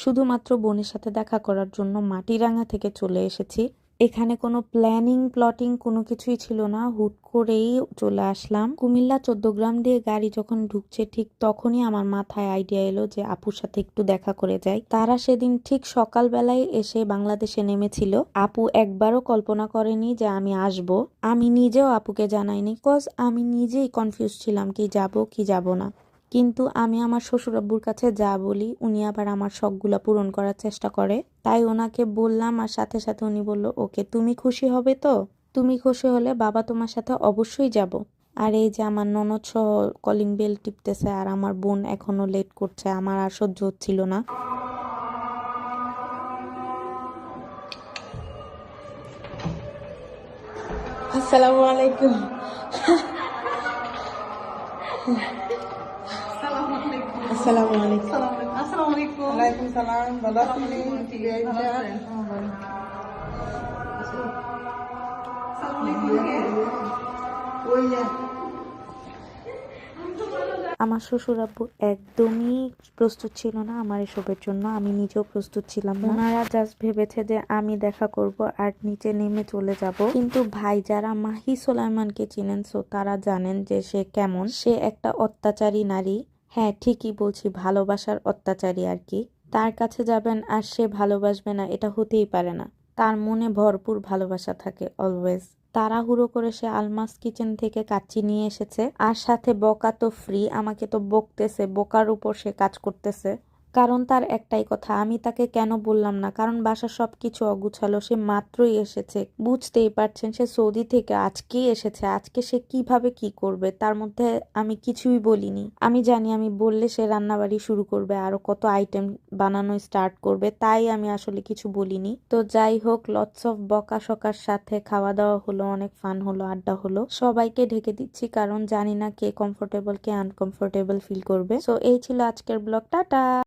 শুধুমাত্র বোনের সাথে দেখা করার জন্য মাটিরাঙ্গা থেকে চলে এসেছি। এখানে কোনো প্ল্যানিং প্লটিং কোনো কিছুই ছিল না, হুট করেই চলে আসলাম। কুমিল্লা 14 গ্রাম দিয়ে গাড়ি যখন ঢুকছে ঠিক তখনই আমার মাথায় আইডিয়া এলো যে আপুর সাথে একটু দেখা করে যাই। তারা সেদিন ঠিক সকালবেলায় এসে বাংলাদেশে নেমেছিল। আপু একবারও কল্পনা করেনি যে আমি আসব। আমি নিজেও আপুকে জানাইনি, কজ আমি নিজেই কনফিউজ ছিলাম কি যাব কি যাব না। কিন্তু আমি আমার শ্বশুর আব্বুর কাছে যা বলি উনি আবার আমার শখগুলা পূরণ করার চেষ্টা করে। তাই ওনাকে বললাম আর সাথে সাথে উনি বলল, ওকে তুমি খুশি হবে তো? তুমি খুশি হলে বাবা তোমার সাথে অবশ্যই যাব। আর এই যে আমার ননদ সহ কলিং বেল টিপতেছে আর আমার বোন এখনো লেট করছে, আমার আর সহ্য হচ্ছিল না। আসসালামু আলাইকুম। আসসালামু আলাইকুম। ওয়ালাইকুম সালাম, ভালো আছেন? আমার শ্বশুর আব্বু একদমই প্রস্তুত ছিল না আমার এসবের জন্য, আমি নিজেও প্রস্তুত ছিলাম না। ওনারা জাস্ট ভেবেছে যে আমি দেখা করব আর নিচে নেমে চলে যাব। কিন্তু ভাই যারা মাহি সোলাইমানকে চিনেন সো তারা জানেন যে সে কেমন। সে একটা অত্যাচারী নারী। হ্যাঁ ঠিকই বলছি, ভালোবাসার অত্যাচারী আর কি। তার কাছে যাবেন আর সে ভালোবাসবে না, এটা হতেই পারে না। তার মনে ভরপুর ভালোবাসা থাকে অলওয়েজ। তাড়াহুড়ো করে সে আলমাস কিচেন থেকে কাচ্চি নিয়ে এসেছে আর সাথে বকা তো ফ্রি, আমাকে তো বকতেছে, বোকার উপর সে কাজ করতেছে। কারণ তার একটাই কথা, আমি তাকে কেন বললাম না, কারণ বাসার সবকিছু অগুছালো, সে মাত্রই এসেছে, বুঝতেই পারছেন সে সৌদি থেকে আজকেই এসেছে, আজকে সে কিভাবে কি করবে তার মধ্যে আমি কিছুই বলিনি। আমি জানি আমি বললে সে রান্নাবাড়ি শুরু করবে, আরো কত আইটেম বানানো স্টার্ট করবে, তাই আমি আসলে কিছু বলিনি। তো যাই হোক, লটস অফ বকা সকার সাথে খাওয়া দাওয়া হলো, অনেক ফান হলো, আড্ডা হলো। সবাইকে ঢেকে দিচ্ছি কারণ জানি না কে কমফোর্টেবল কে আনকমফোর্টেবল ফিল করবে। সো এই ছিল আজকের ব্লগ, টাটা।